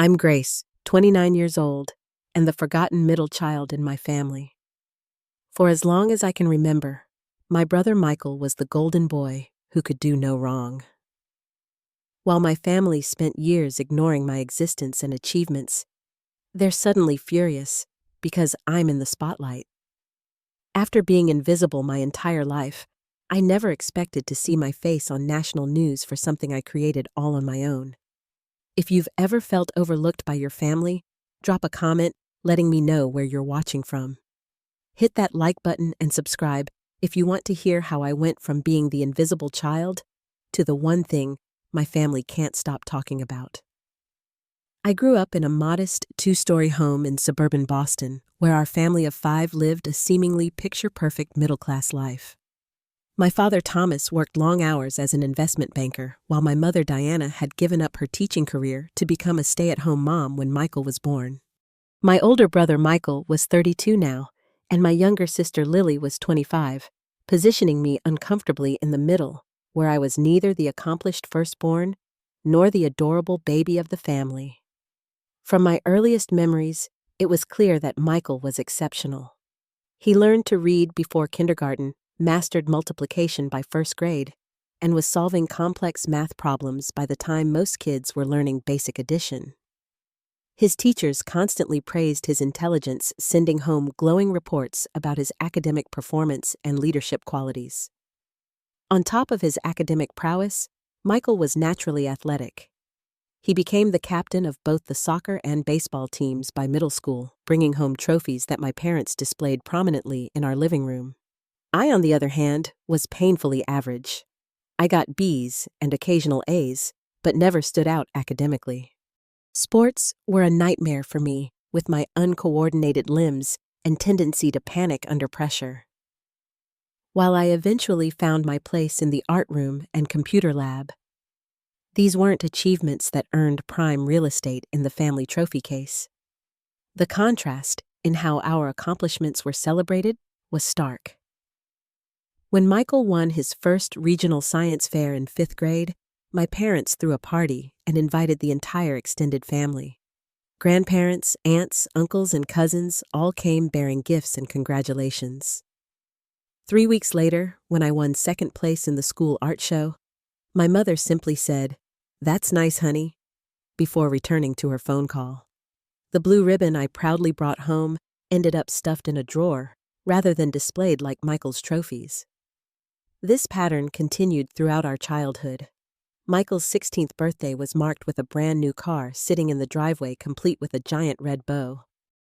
I'm Grace, 29 years old, and the forgotten middle child in my family. For as long as I can remember, my brother Michael was the golden boy who could do no wrong. While my family spent years ignoring my existence and achievements, they're suddenly furious because I'm in the spotlight. After being invisible my entire life, I never expected to see my face on national news for something I created all on my own. If you've ever felt overlooked by your family, drop a comment letting me know where you're watching from. Hit that like button and subscribe if you want to hear how I went from being the invisible child to the one thing my family can't stop talking about. I grew up in a modest two-story home in suburban Boston, where our family of 5 lived a seemingly picture-perfect middle-class life. My father Thomas worked long hours as an investment banker, while my mother Diana had given up her teaching career to become a stay-at-home mom when Michael was born. My older brother Michael was 32 now, and my younger sister Lily was 25, positioning me uncomfortably in the middle, where I was neither the accomplished firstborn nor the adorable baby of the family. From my earliest memories, it was clear that Michael was exceptional. He learned to read before kindergarten, mastered multiplication by first grade, and was solving complex math problems by the time most kids were learning basic addition. His teachers constantly praised his intelligence, sending home glowing reports about his academic performance and leadership qualities. On top of his academic prowess, Michael was naturally athletic. He became the captain of both the soccer and baseball teams by middle school, bringing home trophies that my parents displayed prominently in our living room. I, on the other hand, was painfully average. I got B's and occasional A's, but never stood out academically. Sports were a nightmare for me, with my uncoordinated limbs and tendency to panic under pressure. While I eventually found my place in the art room and computer lab, these weren't achievements that earned prime real estate in the family trophy case. The contrast in how our accomplishments were celebrated was stark. When Michael won his first regional science fair in 5th grade, my parents threw a party and invited the entire extended family. Grandparents, aunts, uncles, and cousins all came bearing gifts and congratulations. 3 weeks later, when I won 2nd place in the school art show, my mother simply said, "That's nice, honey," before returning to her phone call. The blue ribbon I proudly brought home ended up stuffed in a drawer rather than displayed like Michael's trophies. This pattern continued throughout our childhood. Michael's 16th birthday was marked with a brand new car sitting in the driveway complete with a giant red bow.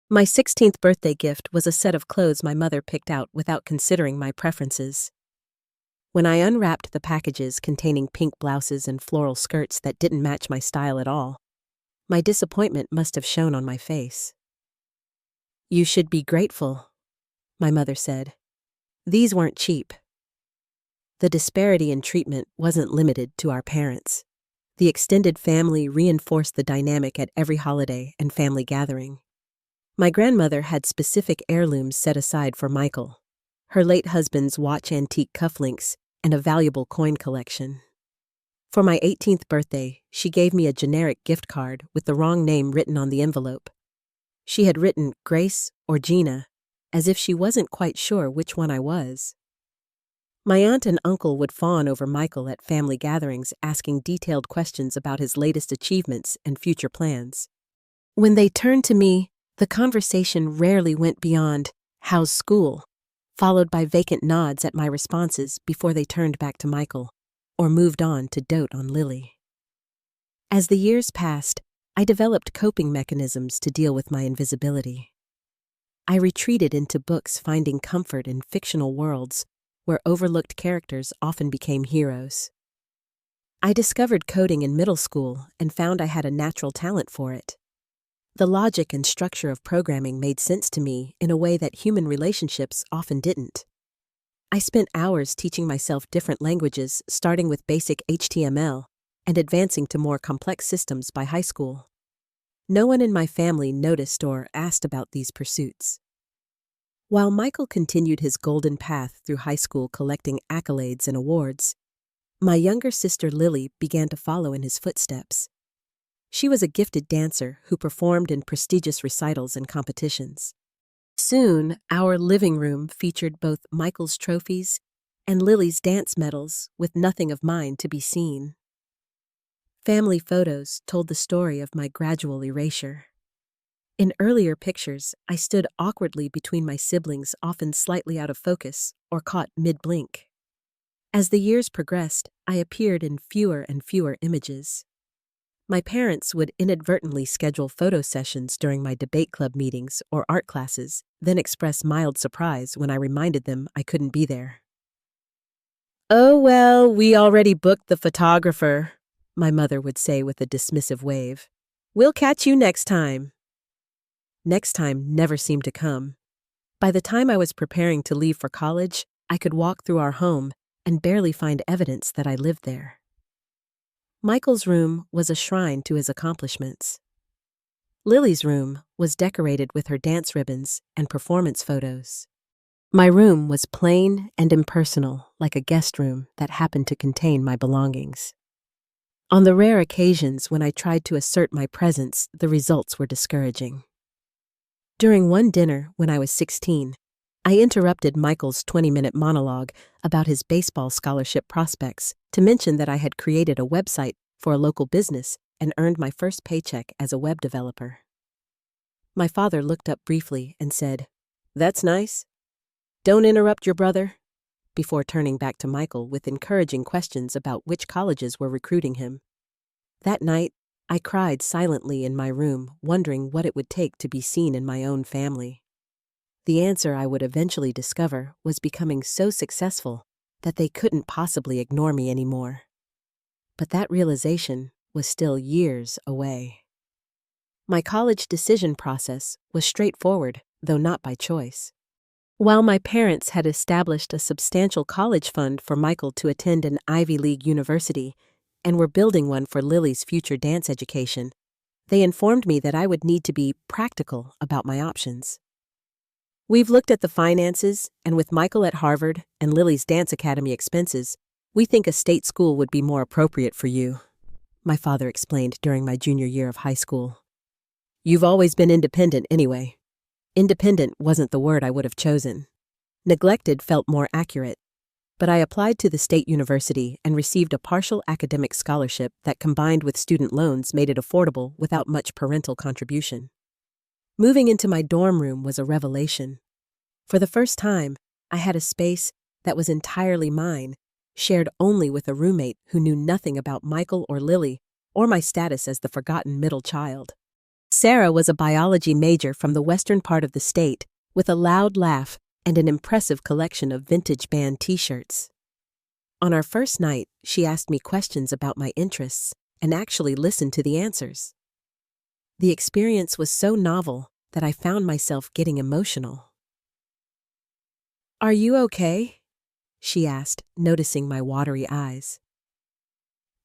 My 16th birthday gift was a set of clothes my mother picked out without considering my preferences. When I unwrapped the packages containing pink blouses and floral skirts that didn't match my style at all, my disappointment must have shown on my face. "You should be grateful," my mother said. "These weren't cheap." The disparity in treatment wasn't limited to our parents. The extended family reinforced the dynamic at every holiday and family gathering. My grandmother had specific heirlooms set aside for Michael, her late husband's watch antique cufflinks, and a valuable coin collection. For my 18th birthday, she gave me a generic gift card with the wrong name written on the envelope. She had written Grace or Gina, as if she wasn't quite sure which one I was. My aunt and uncle would fawn over Michael at family gatherings, asking detailed questions about his latest achievements and future plans. When they turned to me, the conversation rarely went beyond, "How's school?" followed by vacant nods at my responses before they turned back to Michael, or moved on to dote on Lily. As the years passed, I developed coping mechanisms to deal with my invisibility. I retreated into books, finding comfort in fictional worlds where overlooked characters often became heroes. I discovered coding in middle school and found I had a natural talent for it. The logic and structure of programming made sense to me in a way that human relationships often didn't. I spent hours teaching myself different languages, starting with basic HTML and advancing to more complex systems by high school. No one in my family noticed or asked about these pursuits. While Michael continued his golden path through high school collecting accolades and awards, my younger sister Lily began to follow in his footsteps. She was a gifted dancer who performed in prestigious recitals and competitions. Soon, our living room featured both Michael's trophies and Lily's dance medals, with nothing of mine to be seen. Family photos told the story of my gradual erasure. In earlier pictures, I stood awkwardly between my siblings, often slightly out of focus or caught mid-blink. As the years progressed, I appeared in fewer and fewer images. My parents would inadvertently schedule photo sessions during my debate club meetings or art classes, then express mild surprise when I reminded them I couldn't be there. "Oh, well, we already booked the photographer," my mother would say with a dismissive wave. "We'll catch you next time." Next time never seemed to come. By the time I was preparing to leave for college, I could walk through our home and barely find evidence that I lived there. Michael's room was a shrine to his accomplishments. Lily's room was decorated with her dance ribbons and performance photos. My room was plain and impersonal, like a guest room that happened to contain my belongings. On the rare occasions when I tried to assert my presence, the results were discouraging. During one dinner when I was 16, I interrupted Michael's 20-minute monologue about his baseball scholarship prospects to mention that I had created a website for a local business and earned my first paycheck as a web developer. My father looked up briefly and said, "That's nice. Don't interrupt your brother," before turning back to Michael with encouraging questions about which colleges were recruiting him. That night, I cried silently in my room, wondering what it would take to be seen in my own family. The answer I would eventually discover was becoming so successful that they couldn't possibly ignore me anymore. But that realization was still years away. My college decision process was straightforward, though not by choice. While my parents had established a substantial college fund for Michael to attend an Ivy League university and were building one for Lily's future dance education, they informed me that I would need to be practical about my options. "We've looked at the finances, and with Michael at Harvard and Lily's dance academy expenses, we think a state school would be more appropriate for you," my father explained during my junior year of high school. "You've always been independent anyway." Independent wasn't the word I would have chosen. Neglected felt more accurate. But I applied to the state university and received a partial academic scholarship that, combined with student loans, made it affordable without much parental contribution. Moving into my dorm room was a revelation. For the first time, I had a space that was entirely mine, shared only with a roommate who knew nothing about Michael or Lily or my status as the forgotten middle child. Sarah was a biology major from the western part of the state with a loud laugh and an impressive collection of vintage band t-shirts. On our first night, she asked me questions about my interests and actually listened to the answers. The experience was so novel that I found myself getting emotional. "Are you okay?" she asked, noticing my watery eyes.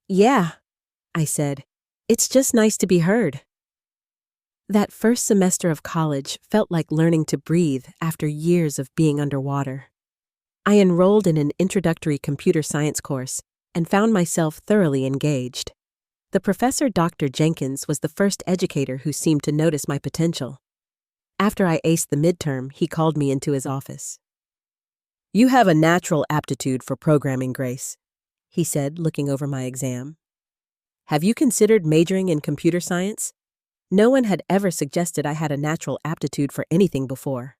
"Yeah," I said. "It's just nice to be heard." That first semester of college felt like learning to breathe after years of being underwater. I enrolled in an introductory computer science course and found myself thoroughly engaged. The professor, Dr. Jenkins, was the first educator who seemed to notice my potential. After I aced the midterm, he called me into his office. "You have a natural aptitude for programming, Grace," he said, looking over my exam. "Have you considered majoring in computer science?" No one had ever suggested I had a natural aptitude for anything before.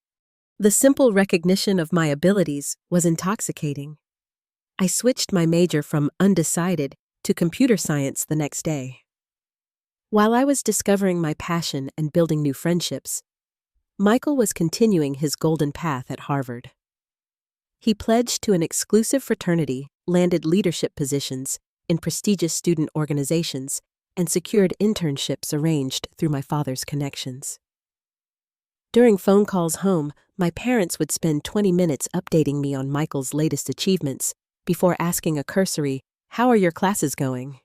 The simple recognition of my abilities was intoxicating. I switched my major from undecided to computer science the next day. While I was discovering my passion and building new friendships, Michael was continuing his golden path at Harvard. He pledged to an exclusive fraternity, landed leadership positions in prestigious student organizations, and secured internships arranged through my father's connections. During phone calls home, my parents would spend 20 minutes updating me on Michael's latest achievements before asking a cursory, "How are your classes going?"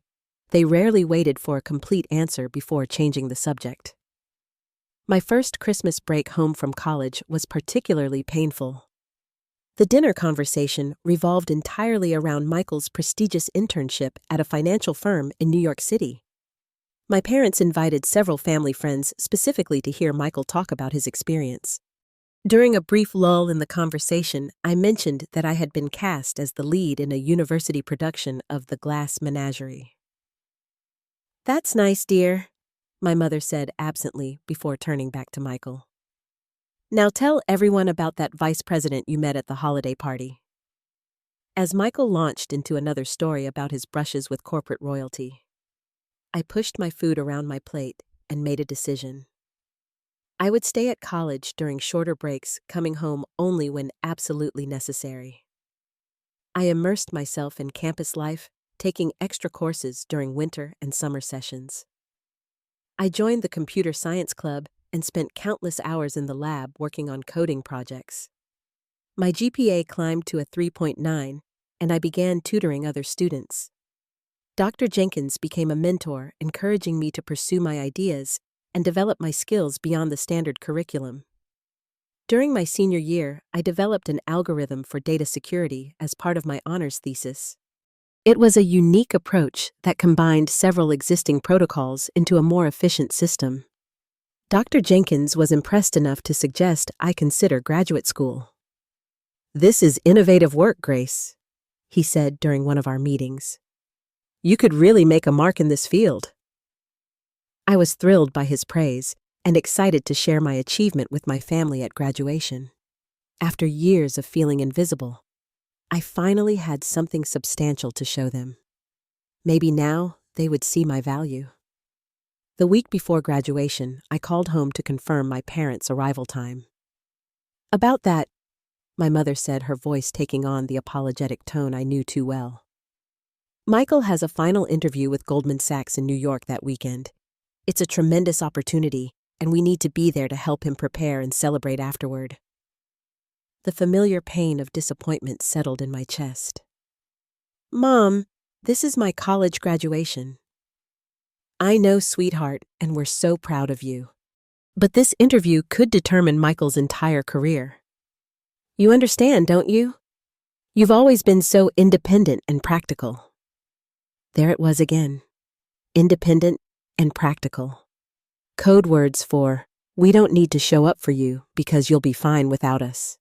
They rarely waited for a complete answer before changing the subject. My first Christmas break home from college was particularly painful. The dinner conversation revolved entirely around Michael's prestigious internship at a financial firm in New York City. My parents invited several family friends specifically to hear Michael talk about his experience. During a brief lull in the conversation, I mentioned that I had been cast as the lead in a university production of The Glass Menagerie. "That's nice, dear," my mother said absently before turning back to Michael. "Now tell everyone about that vice president you met at the holiday party." As Michael launched into another story about his brushes with corporate royalty, I pushed my food around my plate and made a decision. I would stay at college during shorter breaks, coming home only when absolutely necessary. I immersed myself in campus life, taking extra courses during winter and summer sessions. I joined the computer science club and spent countless hours in the lab working on coding projects. My GPA climbed to a 3.9, and I began tutoring other students. Dr. Jenkins became a mentor, encouraging me to pursue my ideas and develop my skills beyond the standard curriculum. During my senior year, I developed an algorithm for data security as part of my honors thesis. It was a unique approach that combined several existing protocols into a more efficient system. Dr. Jenkins was impressed enough to suggest I consider graduate school. "This is innovative work, Grace," he said during one of our meetings. "You could really make a mark in this field." I was thrilled by his praise and excited to share my achievement with my family at graduation. After years of feeling invisible, I finally had something substantial to show them. Maybe now they would see my value. The week before graduation, I called home to confirm my parents' arrival time. "About that," my mother said, her voice taking on the apologetic tone I knew too well. "Michael has a final interview with Goldman Sachs in New York that weekend. It's a tremendous opportunity, and we need to be there to help him prepare and celebrate afterward." The familiar pain of disappointment settled in my chest. "Mom, this is my college graduation." "I know, sweetheart, and we're so proud of you. But this interview could determine Michael's entire career. You understand, don't you? You've always been so independent and practical." There it was again. Independent and practical. Code words for, we don't need to show up for you because you'll be fine without us.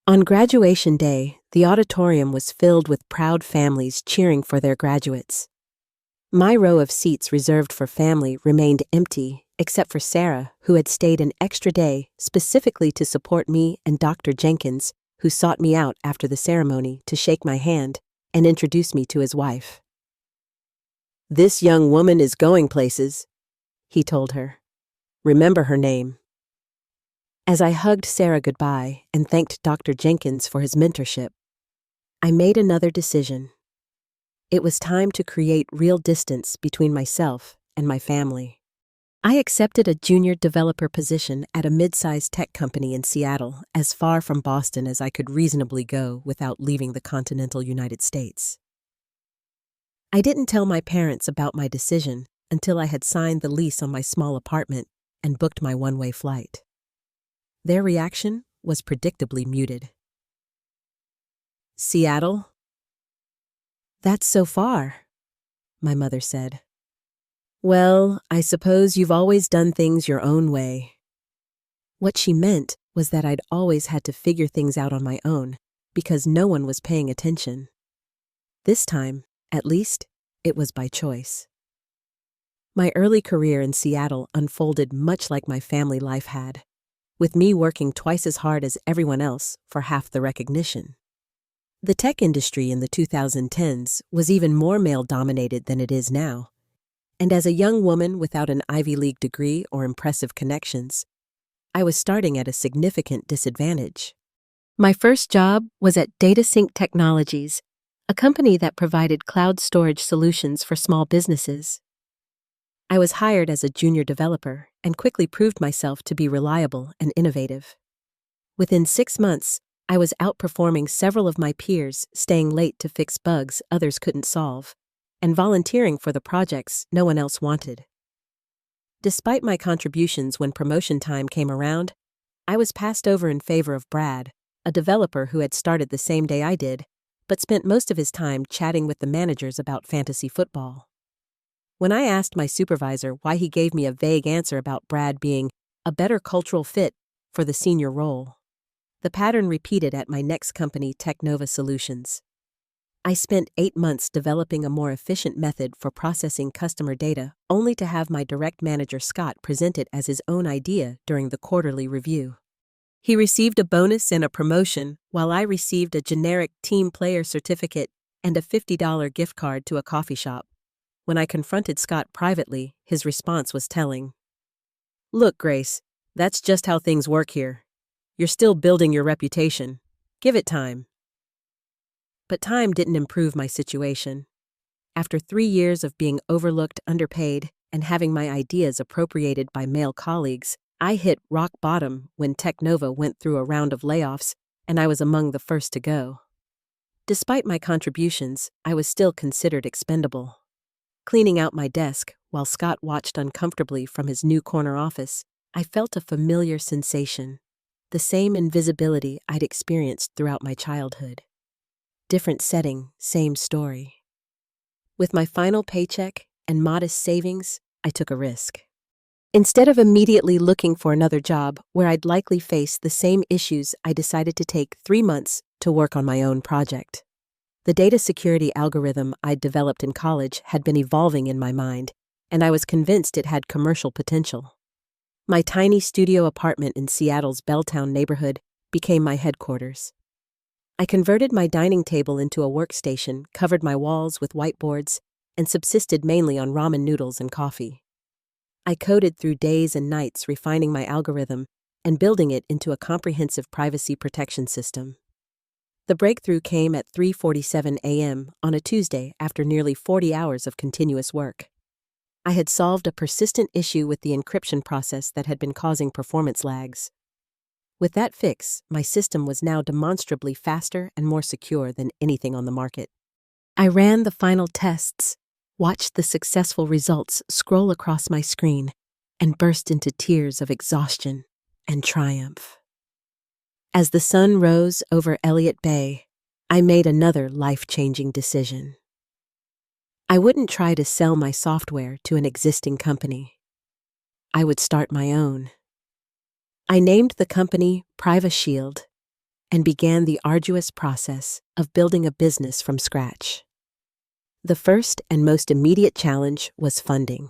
On graduation day, the auditorium was filled with proud families cheering for their graduates. My row of seats reserved for family remained empty, except for Sarah, who had stayed an extra day specifically to support me, and Dr. Jenkins, who sought me out after the ceremony to shake my hand and introduce me to his wife. "This young woman is going places," he told her. "Remember her name." As I hugged Sarah goodbye and thanked Dr. Jenkins for his mentorship, I made another decision. It was time to create real distance between myself and my family. I accepted a junior developer position at a mid-sized tech company in Seattle, as far from Boston as I could reasonably go without leaving the continental United States. I didn't tell my parents about my decision until I had signed the lease on my small apartment and booked my one-way flight. Their reaction was predictably muted. "Seattle? That's so far," my mother said. "Well, I suppose you've always done things your own way." What she meant was that I'd always had to figure things out on my own because no one was paying attention. This time, at least, it was by choice. My early career in Seattle unfolded much like my family life had, with me working twice as hard as everyone else for half the recognition. The tech industry in the 2010s was even more male-dominated than it is now, and as a young woman without an Ivy League degree or impressive connections, I was starting at a significant disadvantage. My first job was at DataSync Technologies, a company that provided cloud storage solutions for small businesses. I was hired as a junior developer and quickly proved myself to be reliable and innovative. Within 6 months, I was outperforming several of my peers, staying late to fix bugs others couldn't solve, and volunteering for the projects no one else wanted. Despite my contributions when promotion time came around, I was passed over in favor of Brad, a developer who had started the same day I did, but spent most of his time chatting with the managers about fantasy football. When I asked my supervisor why he gave me a vague answer about Brad being a better cultural fit for the senior role, the pattern repeated at my next company, Technova Solutions. I spent 8 months developing a more efficient method for processing customer data, only to have my direct manager Scott present it as his own idea during the quarterly review. He received a bonus and a promotion, while I received a generic team player certificate and a $50 gift card to a coffee shop. When I confronted Scott privately, his response was telling. "Look, Grace, that's just how things work here. You're still building your reputation. Give it time." But time didn't improve my situation. After 3 years of being overlooked, underpaid, and having my ideas appropriated by male colleagues, I hit rock bottom when Technova went through a round of layoffs, and I was among the first to go. Despite my contributions, I was still considered expendable. Cleaning out my desk, while Scott watched uncomfortably from his new corner office, I felt a familiar sensation, the same invisibility I'd experienced throughout my childhood. Different setting, same story. With my final paycheck and modest savings, I took a risk. Instead of immediately looking for another job where I'd likely face the same issues, I decided to take 3 months to work on my own project. The data security algorithm I'd developed in college had been evolving in my mind, and I was convinced it had commercial potential. My tiny studio apartment in Seattle's Belltown neighborhood became my headquarters. I converted my dining table into a workstation, covered my walls with whiteboards, and subsisted mainly on ramen noodles and coffee. I coded through days and nights, refining my algorithm and building it into a comprehensive privacy protection system. The breakthrough came at 3:47 a.m. on a Tuesday after nearly 40 hours of continuous work. I had solved a persistent issue with the encryption process that had been causing performance lags. With that fix, my system was now demonstrably faster and more secure than anything on the market. I ran the final tests, watched the successful results scroll across my screen, and burst into tears of exhaustion and triumph. As the sun rose over Elliott Bay, I made another life-changing decision. I wouldn't try to sell my software to an existing company. I would start my own. I named the company PrivaShield and began the arduous process of building a business from scratch. The first and most immediate challenge was funding.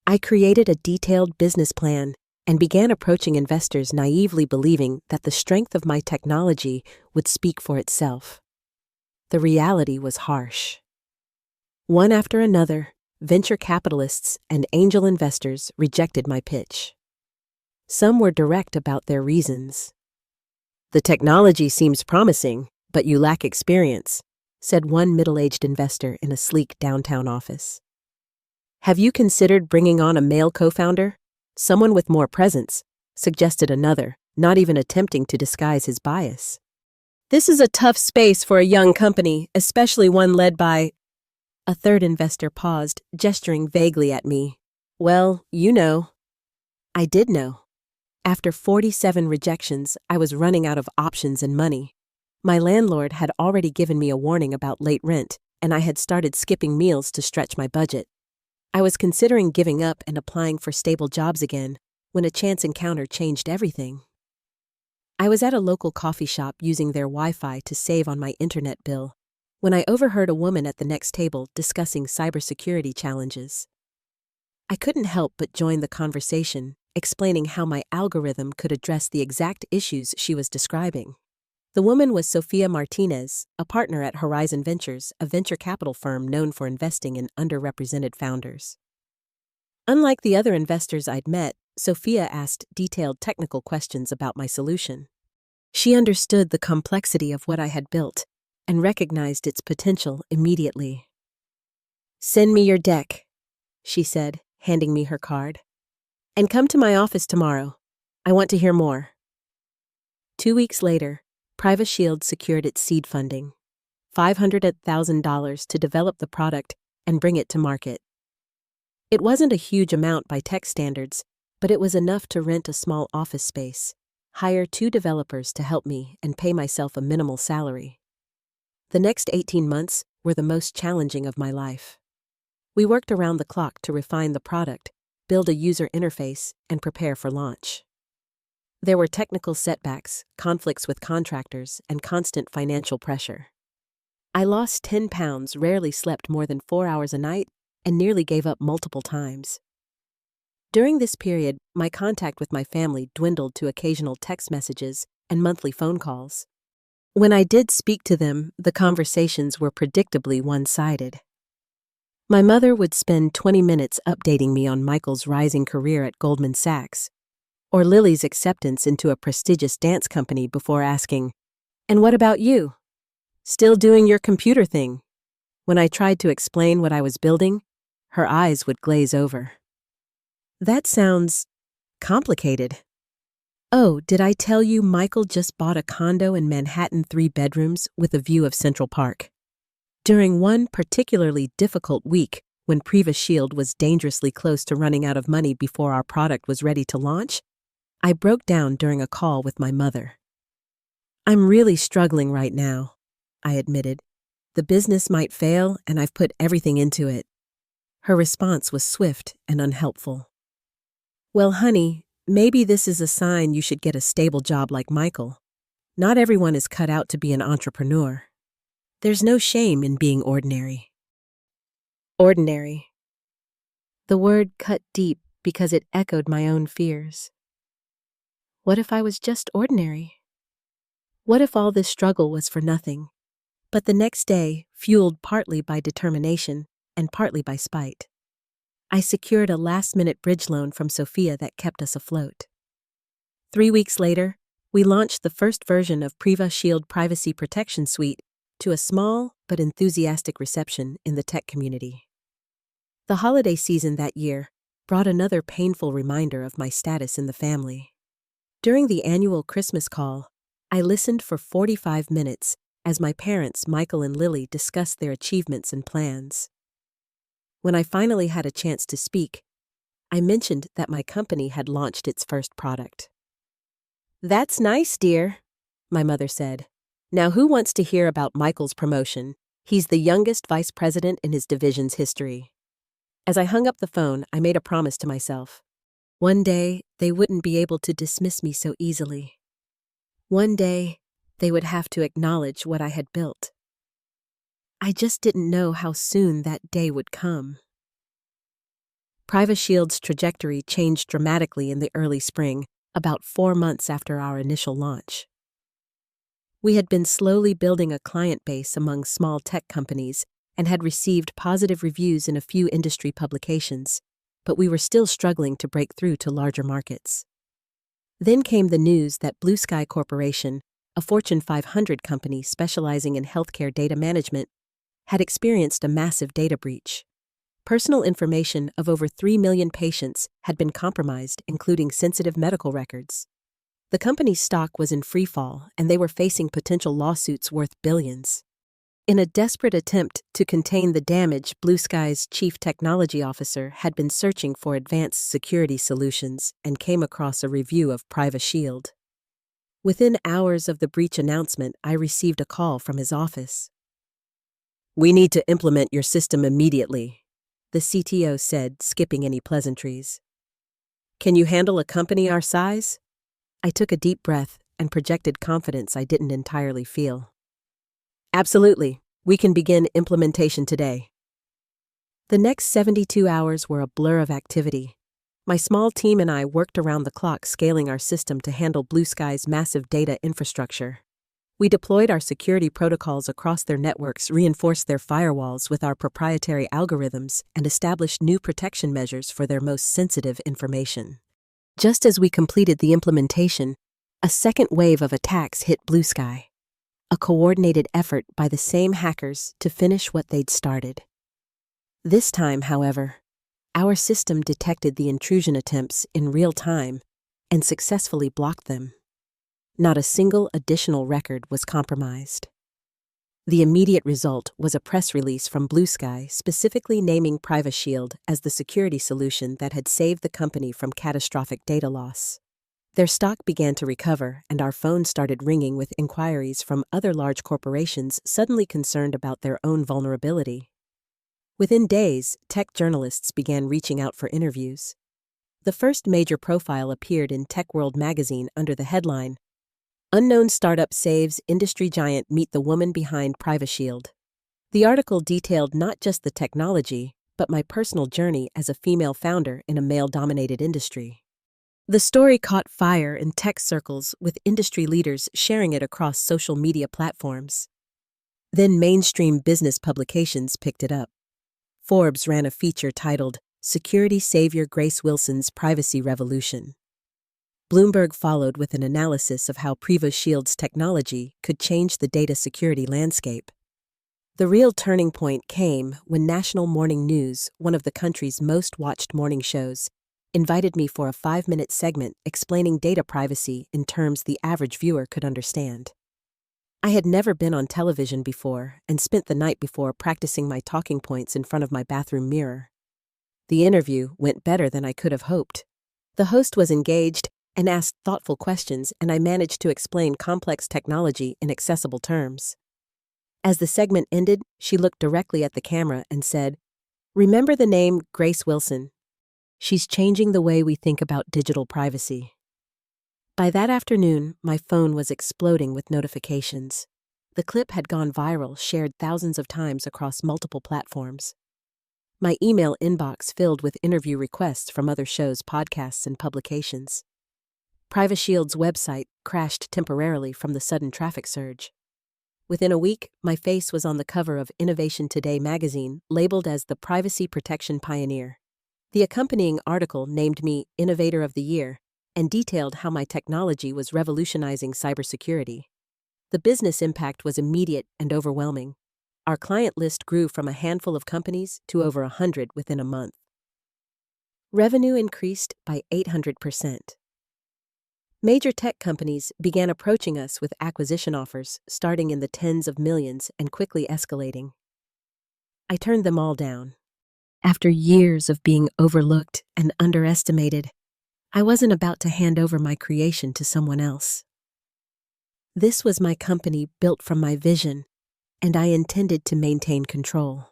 I created a detailed business plan and began approaching investors naively believing that the strength of my technology would speak for itself. The reality was harsh. One after another, venture capitalists and angel investors rejected my pitch. Some were direct about their reasons. "The technology seems promising, but you lack experience," said one middle-aged investor in a sleek downtown office. "Have you considered bringing on a male co-founder? Someone with more presence," suggested another, not even attempting to disguise his bias. "This is a tough space for a young company, especially one led by—" A third investor paused, gesturing vaguely at me. "Well, you know." I did know. After 47 rejections, I was running out of options and money. My landlord had already given me a warning about late rent, and I had started skipping meals to stretch my budget. I was considering giving up and applying for stable jobs again, when a chance encounter changed everything. I was at a local coffee shop using their Wi-Fi to save on my internet bill, when I overheard a woman at the next table discussing cybersecurity challenges. I couldn't help but join the conversation, explaining how my algorithm could address the exact issues she was describing. The woman was Sophia Martinez, a partner at Horizon Ventures, a venture capital firm known for investing in underrepresented founders. Unlike the other investors I'd met, Sophia asked detailed technical questions about my solution. She understood the complexity of what I had built and recognized its potential immediately. "Send me your deck," she said, handing me her card. "And come to my office tomorrow. I want to hear more." 2 weeks later, PrivaShield secured its seed funding, $500,000 to develop the product and bring it to market. It wasn't a huge amount by tech standards, but it was enough to rent a small office space, hire 2 developers to help me, and pay myself a minimal salary. The next 18 months were the most challenging of my life. We worked around the clock to refine the product, build a user interface, and prepare for launch. There were technical setbacks, conflicts with contractors, and constant financial pressure. I lost 10 pounds, rarely slept more than 4 hours a night, and nearly gave up multiple times. During this period, my contact with my family dwindled to occasional text messages and monthly phone calls. When I did speak to them, the conversations were predictably one-sided. My mother would spend 20 minutes updating me on Michael's rising career at Goldman Sachs, or Lily's acceptance into a prestigious dance company before asking, "And what about you? Still doing your computer thing?" When I tried to explain what I was building, her eyes would glaze over. "That sounds complicated." "Oh, did I tell you Michael just bought a condo in Manhattan, 3 bedrooms with a view of Central Park?" During one particularly difficult week, when Priva Shield was dangerously close to running out of money before our product was ready to launch, I broke down during a call with my mother. "I'm really struggling right now," I admitted. "The business might fail, and I've put everything into it." Her response was swift and unhelpful. "Well, honey, maybe this is a sign you should get a stable job like Michael. Not everyone is cut out to be an entrepreneur. There's no shame in being ordinary." Ordinary. The word cut deep because it echoed my own fears. What if I was just ordinary? What if all this struggle was for nothing? But the next day, fueled partly by determination and partly by spite, I secured a last-minute bridge loan from Sophia that kept us afloat. 3 weeks later, we launched the first version of Priva Shield Privacy Protection Suite to a small but enthusiastic reception in the tech community. The holiday season that year brought another painful reminder of my status in the family. During the annual Christmas call, I listened for 45 minutes as my parents, Michael and Lily, discussed their achievements and plans. When I finally had a chance to speak, I mentioned that my company had launched its first product. "That's nice, dear," my mother said. "Now who wants to hear about Michael's promotion? He's the youngest vice president in his division's history." As I hung up the phone, I made a promise to myself. One day, they wouldn't be able to dismiss me so easily. One day, they would have to acknowledge what I had built. I just didn't know how soon that day would come. Priva Shield's trajectory changed dramatically in the early spring, about 4 months after our initial launch. We had been slowly building a client base among small tech companies and had received positive reviews in a few industry publications, but we were still struggling to break through to larger markets. Then came the news that Blue Sky Corporation, a Fortune 500 company specializing in healthcare data management, had experienced a massive data breach. Personal information of over 3 million patients had been compromised, including sensitive medical records. The company's stock was in freefall, and they were facing potential lawsuits worth billions. In a desperate attempt to contain the damage, Blue Sky's chief technology officer had been searching for advanced security solutions and came across a review of Priva Shield. Within hours of the breach announcement, I received a call from his office. "We need to implement your system immediately," the CTO said, skipping any pleasantries. "Can you handle a company our size?" I took a deep breath and projected confidence I didn't entirely feel. "Absolutely. We can begin implementation today." The next 72 hours were a blur of activity. My small team and I worked around the clock scaling our system to handle Blue Sky's massive data infrastructure. We deployed our security protocols across their networks, reinforced their firewalls with our proprietary algorithms, and established new protection measures for their most sensitive information. Just as we completed the implementation, a second wave of attacks hit Blue Sky, a coordinated effort by the same hackers to finish what they'd started. This time, however, our system detected the intrusion attempts in real time and successfully blocked them. Not a single additional record was compromised. The immediate result was a press release from Blue Sky specifically naming Priva Shield as the security solution that had saved the company from catastrophic data loss. Their stock began to recover, and our phone started ringing with inquiries from other large corporations suddenly concerned about their own vulnerability. Within days, tech journalists began reaching out for interviews. The first major profile appeared in Tech World magazine under the headline, "Unknown Startup Saves Industry Giant Meet the Woman Behind PrivaShield." The article detailed not just the technology, but my personal journey as a female founder in a male-dominated industry. The story caught fire in tech circles, with industry leaders sharing it across social media platforms. Then mainstream business publications picked it up. Forbes ran a feature titled, "Security Savior Grace Wilson's Privacy Revolution." Bloomberg followed with an analysis of how PrivaShield's technology could change the data security landscape. The real turning point came when National Morning News, one of the country's most watched morning shows, invited me for a 5-minute segment explaining data privacy in terms the average viewer could understand. I had never been on television before and spent the night before practicing my talking points in front of my bathroom mirror. The interview went better than I could have hoped. The host was engaged and asked thoughtful questions, and I managed to explain complex technology in accessible terms. As the segment ended, she looked directly at the camera and said, "Remember the name Grace Wilson? She's changing the way we think about digital privacy." By that afternoon, my phone was exploding with notifications. The clip had gone viral, shared thousands of times across multiple platforms. My email inbox filled with interview requests from other shows, podcasts, and publications. PrivaShield's website crashed temporarily from the sudden traffic surge. Within a week, my face was on the cover of Innovation Today magazine, labeled as the Privacy Protection Pioneer. The accompanying article named me Innovator of the Year and detailed how my technology was revolutionizing cybersecurity. The business impact was immediate and overwhelming. Our client list grew from a handful of companies to over 100 within a month. Revenue increased by 800%. Major tech companies began approaching us with acquisition offers, starting in the tens of millions and quickly escalating. I turned them all down. After years of being overlooked and underestimated, I wasn't about to hand over my creation to someone else. This was my company built from my vision, and I intended to maintain control.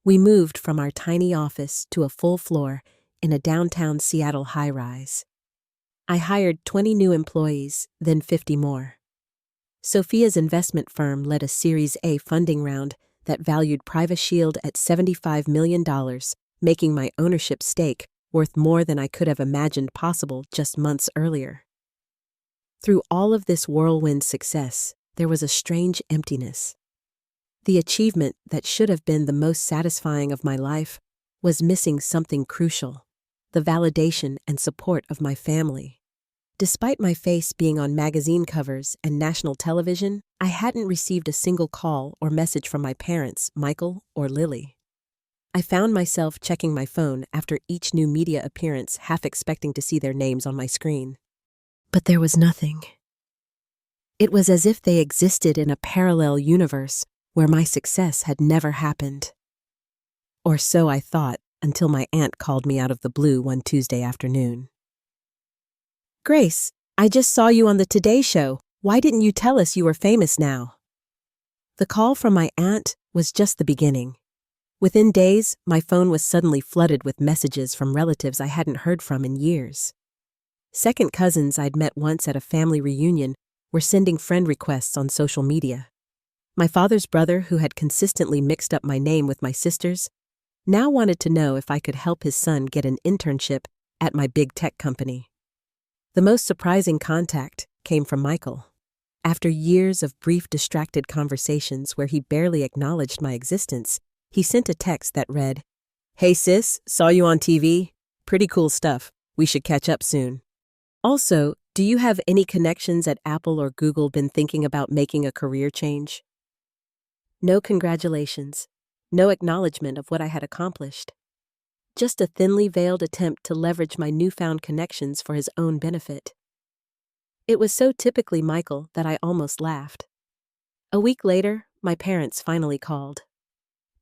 We moved from our tiny office to a full floor in a downtown Seattle high-rise. I hired 20 new employees, then 50 more. Sophia's investment firm led a Series A funding round that valued PrivaShield at $75 million, making my ownership stake worth more than I could have imagined possible just months earlier. Through all of this whirlwind success, there was a strange emptiness. The achievement that should have been the most satisfying of my life was missing something crucial: the validation and support of my family. Despite my face being on magazine covers and national television, I hadn't received a single call or message from my parents, Michael or Lily. I found myself checking my phone after each new media appearance, half expecting to see their names on my screen. But there was nothing. It was as if they existed in a parallel universe where my success had never happened. Or so I thought, until my aunt called me out of the blue one Tuesday afternoon. "Grace, I just saw you on the Today Show. Why didn't you tell us you were famous now?" The call from my aunt was just the beginning. Within days, my phone was suddenly flooded with messages from relatives I hadn't heard from in years. Second cousins I'd met once at a family reunion were sending friend requests on social media. My father's brother, who had consistently mixed up my name with my sister's, now wanted to know if I could help his son get an internship at my big tech company. The most surprising contact came from Michael. After years of brief, distracted conversations where he barely acknowledged my existence, he sent a text that read, "Hey sis, saw you on TV. Pretty cool stuff. We should catch up soon. Also, do you have any connections at Apple or Google been thinking about making a career change?" No congratulations. No acknowledgement of what I had accomplished. Just a thinly veiled attempt to leverage my newfound connections for his own benefit. It was so typically Michael that I almost laughed. A week later, my parents finally called.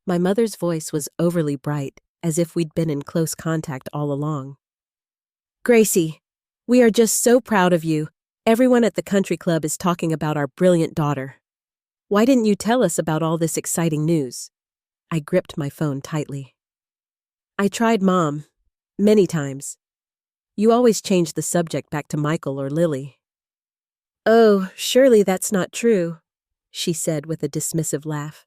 My mother's voice was overly bright, as if we'd been in close contact all along. "Gracie, we are just so proud of you. Everyone at the country club is talking about our brilliant daughter. Why didn't you tell us about all this exciting news?" I gripped my phone tightly. I tried, Mom, many times. You always change the subject back to Michael or Lily. Oh, surely that's not true, she said with a dismissive laugh.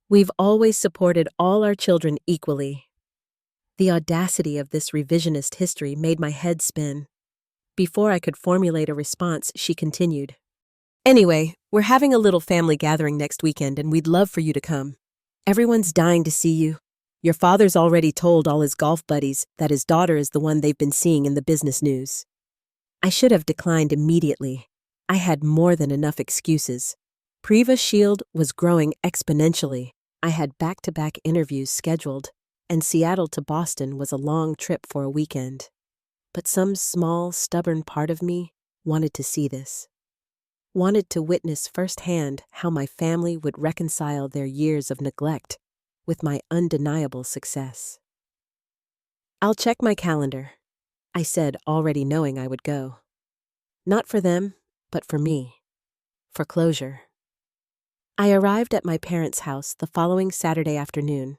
We've always supported all our children equally. The audacity of this revisionist history made my head spin. Before I could formulate a response, she continued. Anyway, we're having a little family gathering next weekend and we'd love for you to come. Everyone's dying to see you. Your father's already told all his golf buddies that his daughter is the one they've been seeing in the business news. I should have declined immediately. I had more than enough excuses. Priva Shield was growing exponentially. I had back-to-back interviews scheduled, and Seattle to Boston was a long trip for a weekend. But some small, stubborn part of me wanted to see this. Wanted to witness firsthand how my family would reconcile their years of neglect with my undeniable success. I'll check my calendar, I said, already knowing I would go. Not for them, but for me. For closure. I arrived at my parents' house the following Saturday afternoon.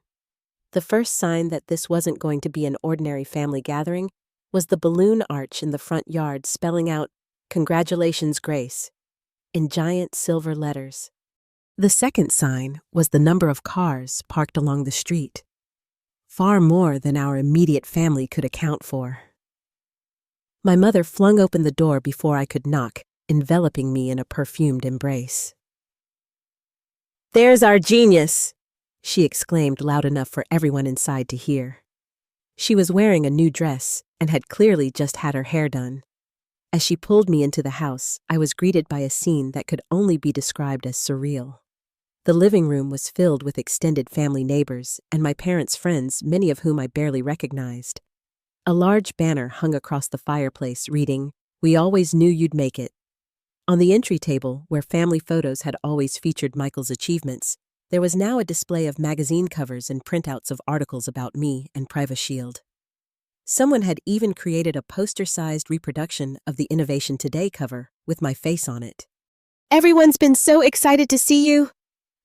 The first sign that this wasn't going to be an ordinary family gathering was the balloon arch in the front yard spelling out, "Congratulations, Grace," in giant silver letters. The second sign was the number of cars parked along the street. Far more than our immediate family could account for. My mother flung open the door before I could knock, enveloping me in a perfumed embrace. "There's our genius!" she exclaimed loud enough for everyone inside to hear. She was wearing a new dress and had clearly just had her hair done. As she pulled me into the house, I was greeted by a scene that could only be described as surreal. The living room was filled with extended family neighbors and my parents' friends, many of whom I barely recognized. A large banner hung across the fireplace reading, "We always knew you'd make it." On the entry table, where family photos had always featured Michael's achievements, there was now a display of magazine covers and printouts of articles about me and Priva Shield. Someone had even created a poster-sized reproduction of the Innovation Today cover with my face on it. "Everyone's been so excited to see you,"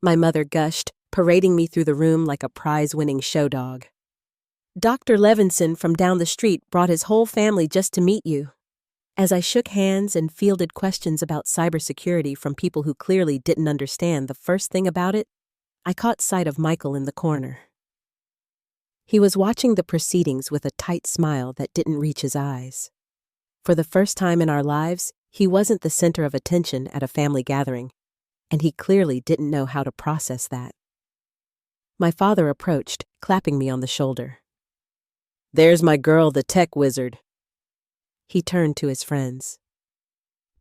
my mother gushed, parading me through the room like a prize-winning show dog. "Dr. Levinson from down the street brought his whole family just to meet you." As I shook hands and fielded questions about cybersecurity from people who clearly didn't understand the first thing about it, I caught sight of Michael in the corner. He was watching the proceedings with a tight smile that didn't reach his eyes. For the first time in our lives, he wasn't the center of attention at a family gathering, and he clearly didn't know how to process that. My father approached, clapping me on the shoulder. "There's my girl, the tech wizard." He turned to his friends.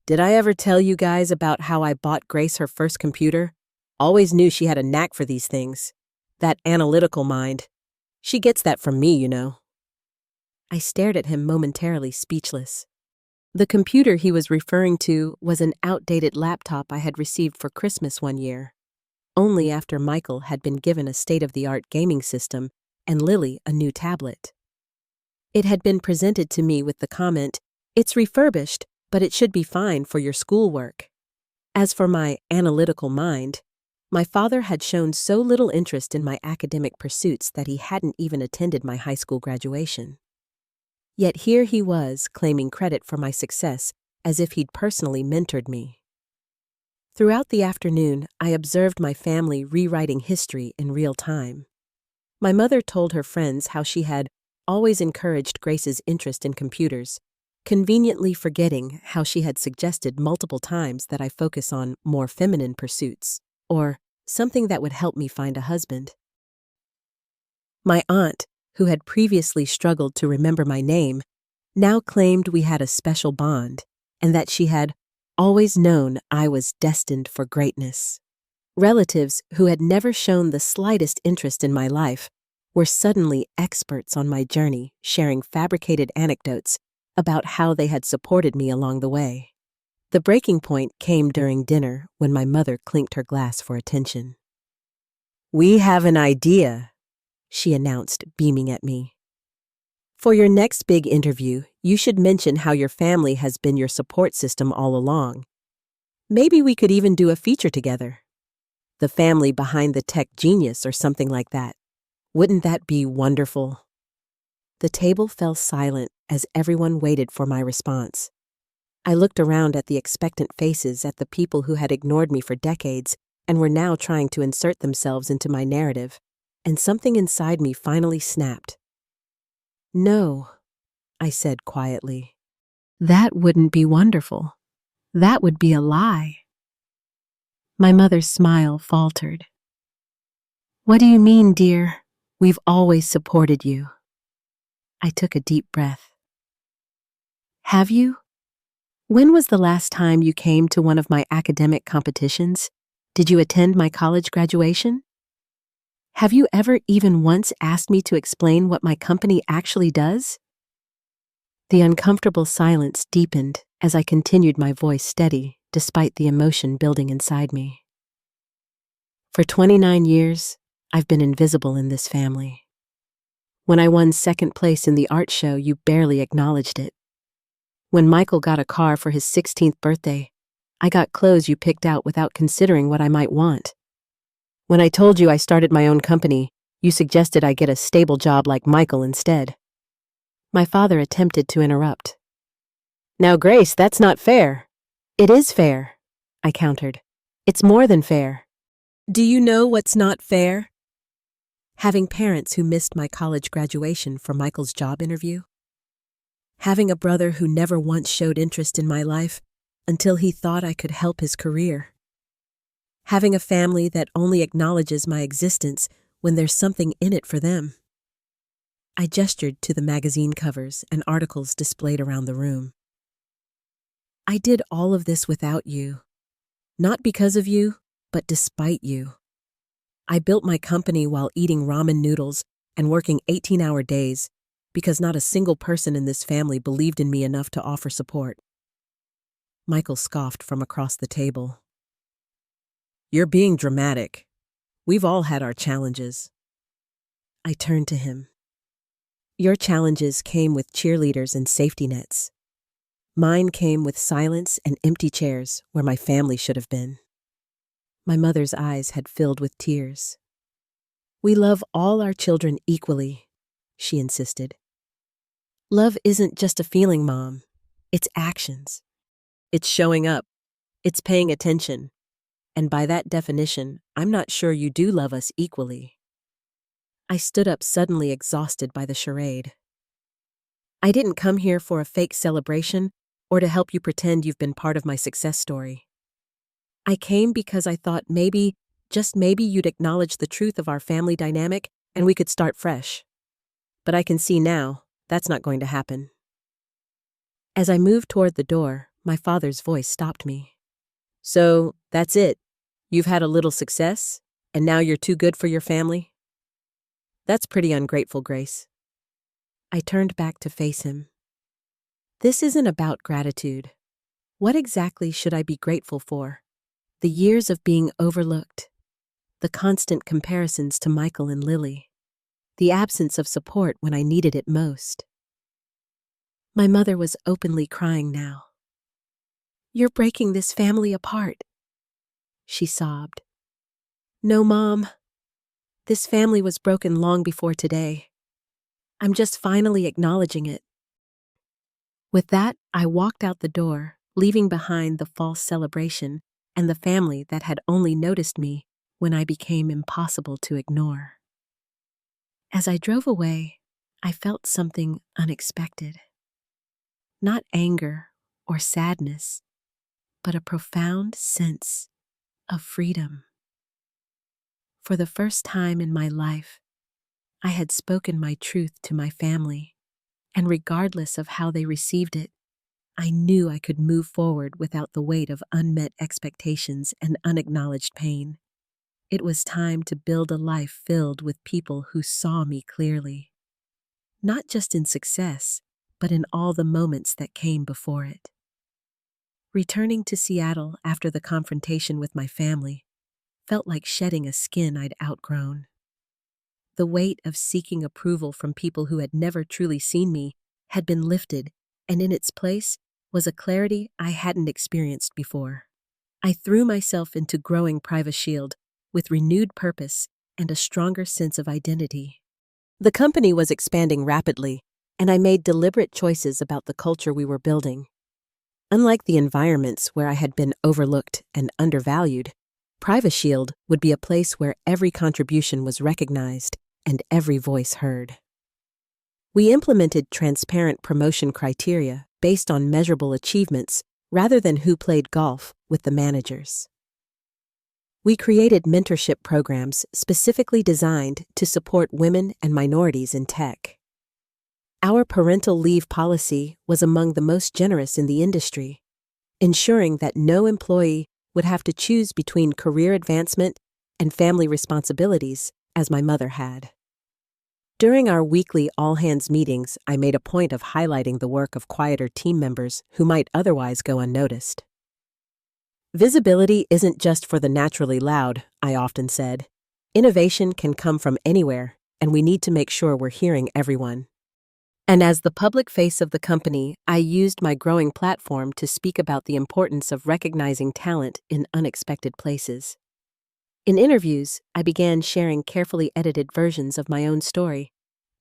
"Did I ever tell you guys about how I bought Grace her first computer? Always knew she had a knack for these things. That analytical mind. She gets that from me, you know." I stared at him momentarily speechless. The computer he was referring to was an outdated laptop I had received for Christmas one year, only after Michael had been given a state-of-the-art gaming system and Lily a new tablet. It had been presented to me with the comment, "It's refurbished, but it should be fine for your schoolwork." As for my analytical mind, my father had shown so little interest in my academic pursuits that he hadn't even attended my high school graduation. Yet here he was claiming credit for my success as if he'd personally mentored me. Throughout the afternoon, I observed my family rewriting history in real time. My mother told her friends how she had always encouraged Grace's interest in computers, conveniently forgetting how she had suggested multiple times that I focus on more feminine pursuits, or something that would help me find a husband. My aunt, who had previously struggled to remember my name, now claimed we had a special bond, and that she had always known I was destined for greatness. Relatives who had never shown the slightest interest in my life were suddenly experts on my journey, sharing fabricated anecdotes about how they had supported me along the way. The breaking point came during dinner when my mother clinked her glass for attention. "We have an idea," she announced, beaming at me. "For your next big interview, you should mention how your family has been your support system all along. Maybe we could even do a feature together." The family behind the tech genius or something like that. Wouldn't that be wonderful? The table fell silent as everyone waited for my response. I looked around at the expectant faces at the people who had ignored me for decades and were now trying to insert themselves into my narrative, and something inside me finally snapped. "No," I said quietly. "That wouldn't be wonderful. That would be a lie." My mother's smile faltered. "What do you mean, dear? We've always supported you." I took a deep breath. "Have you? When was the last time you came to one of my academic competitions? Did you attend my college graduation? Have you ever even once asked me to explain what my company actually does?" The uncomfortable silence deepened as I continued, my voice steady despite the emotion building inside me. For 29 years, I've been invisible in this family. When I won second place in the art show, you barely acknowledged it. When Michael got a car for his 16th birthday, I got clothes you picked out without considering what I might want. When I told you I started my own company, you suggested I get a stable job like Michael instead. My father attempted to interrupt. "Now, Grace, that's not fair." "It is fair," I countered. "It's more than fair." "Do you know what's not fair?" Having parents who missed my college graduation for Michael's job interview. Having a brother who never once showed interest in my life until he thought I could help his career. Having a family that only acknowledges my existence when there's something in it for them. I gestured to the magazine covers and articles displayed around the room. I did all of this without you. Not because of you, but despite you. I built my company while eating ramen noodles and working 18-hour days because not a single person in this family believed in me enough to offer support. Michael scoffed from across the table. "You're being dramatic. We've all had our challenges." I turned to him. "Your challenges came with cheerleaders and safety nets. Mine came with silence and empty chairs where my family should have been." My mother's eyes had filled with tears. "We love all our children equally," she insisted. "Love isn't just a feeling, Mom. It's actions. It's showing up. It's paying attention. And by that definition, I'm not sure you do love us equally." I stood up, suddenly exhausted by the charade. "I didn't come here for a fake celebration or to help you pretend you've been part of my success story. I came because I thought maybe, just maybe, you'd acknowledge the truth of our family dynamic and we could start fresh. But I can see now that's not going to happen." As I moved toward the door, my father's voice stopped me. "So, that's it? You've had a little success, and now you're too good for your family? That's pretty ungrateful, Grace." I turned back to face him. "This isn't about gratitude. What exactly should I be grateful for? The years of being overlooked, the constant comparisons to Michael and Lily, the absence of support when I needed it most." My mother was openly crying now. "You're breaking this family apart," she sobbed. "No, Mom. This family was broken long before today. I'm just finally acknowledging it." With that, I walked out the door, leaving behind the false celebration and the family that had only noticed me when I became impossible to ignore. As I drove away, I felt something unexpected. Not anger or sadness, but a profound sense of freedom. For the first time in my life, I had spoken my truth to my family, and regardless of how they received it, I knew I could move forward without the weight of unmet expectations and unacknowledged pain. It was time to build a life filled with people who saw me clearly. Not just in success, but in all the moments that came before it. Returning to Seattle after the confrontation with my family felt like shedding a skin I'd outgrown. The weight of seeking approval from people who had never truly seen me had been lifted, and in its place was a clarity I hadn't experienced before. I threw myself into growing Priva Shield, with renewed purpose and a stronger sense of identity. The company was expanding rapidly, and I made deliberate choices about the culture we were building. Unlike the environments where I had been overlooked and undervalued, PrivaShield would be a place where every contribution was recognized and every voice heard. We implemented transparent promotion criteria based on measurable achievements rather than who played golf with the managers. We created mentorship programs specifically designed to support women and minorities in tech. Our parental leave policy was among the most generous in the industry, ensuring that no employee would have to choose between career advancement and family responsibilities, as my mother had. During our weekly all-hands meetings, I made a point of highlighting the work of quieter team members who might otherwise go unnoticed. Visibility isn't just for the naturally loud, I often said. Innovation can come from anywhere, and we need to make sure we're hearing everyone. And as the public face of the company, I used my growing platform to speak about the importance of recognizing talent in unexpected places. In interviews, I began sharing carefully edited versions of my own story,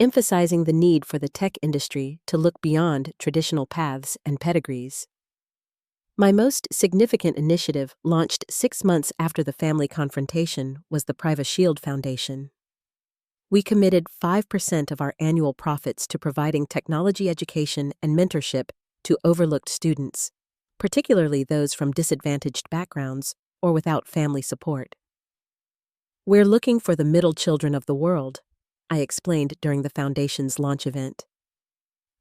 emphasizing the need for the tech industry to look beyond traditional paths and pedigrees. My most significant initiative, launched 6 months after the family confrontation, was the PrivaShield Foundation. We committed 5% of our annual profits to providing technology education and mentorship to overlooked students, particularly those from disadvantaged backgrounds or without family support. We're looking for the middle children of the world, I explained during the foundation's launch event.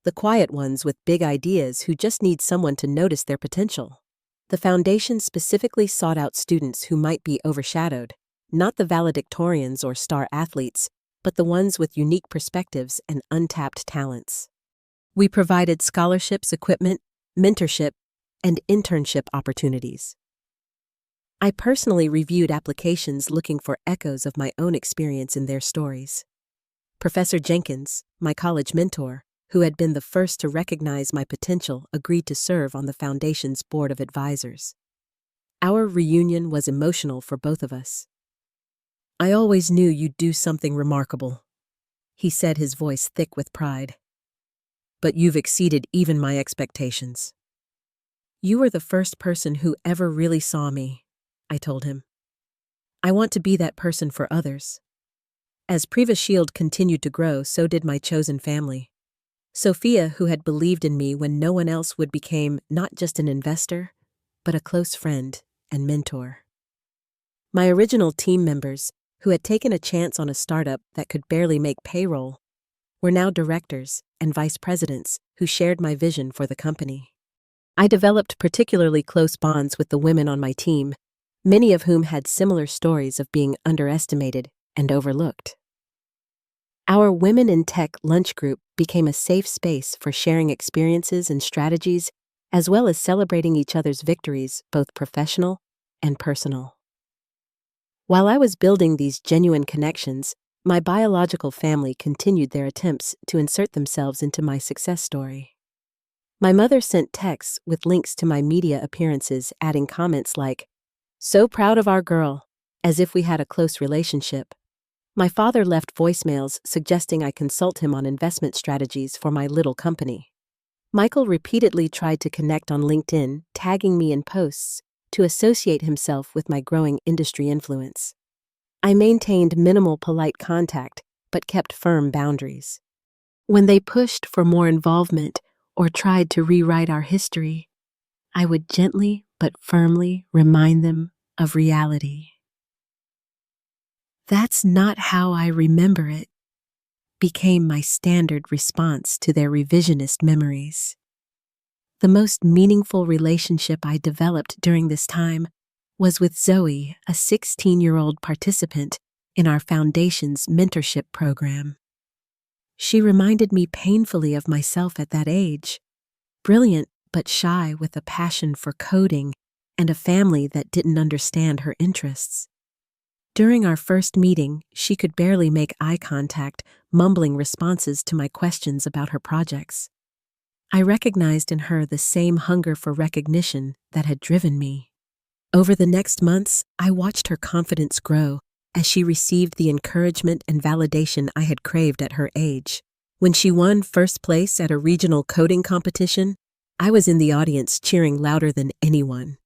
The quiet ones with big ideas who just need someone to notice their potential. The foundation specifically sought out students who might be overshadowed, not the valedictorians or star athletes, but the ones with unique perspectives and untapped talents. We provided scholarships, equipment, mentorship, and internship opportunities. I personally reviewed applications looking for echoes of my own experience in their stories. Professor Jenkins, my college mentor, who had been the first to recognize my potential, agreed to serve on the foundation's board of advisors. Our reunion was emotional for both of us. "I always knew you'd do something remarkable," he said, his voice thick with pride. "But you've exceeded even my expectations." "You were the first person who ever really saw me," I told him. "I want to be that person for others." As PrivaShield continued to grow, so did my chosen family. Sophia, who had believed in me when no one else would, became not just an investor, but a close friend and mentor. My original team members, who had taken a chance on a startup that could barely make payroll, were now directors and vice presidents who shared my vision for the company. I developed particularly close bonds with the women on my team, many of whom had similar stories of being underestimated and overlooked. Our Women in Tech lunch group became a safe space for sharing experiences and strategies, as well as celebrating each other's victories, both professional and personal. While I was building these genuine connections, my biological family continued their attempts to insert themselves into my success story. My mother sent texts with links to my media appearances, adding comments like, "So proud of our girl," as if we had a close relationship. My father left voicemails suggesting I consult him on investment strategies for my little company. Michael repeatedly tried to connect on LinkedIn, tagging me in posts to associate himself with my growing industry influence. I maintained minimal polite contact, but kept firm boundaries. When they pushed for more involvement or tried to rewrite our history, I would gently but firmly remind them of reality. "That's not how I remember it," became my standard response to their revisionist memories. The most meaningful relationship I developed during this time was with Zoe, a 16-year-old participant in our foundation's mentorship program. She reminded me painfully of myself at that age, brilliant but shy with a passion for coding and a family that didn't understand her interests. During our first meeting, she could barely make eye contact, mumbling responses to my questions about her projects. I recognized in her the same hunger for recognition that had driven me. Over the next months, I watched her confidence grow as she received the encouragement and validation I had craved at her age. When she won first place at a regional coding competition, I was in the audience cheering louder than anyone.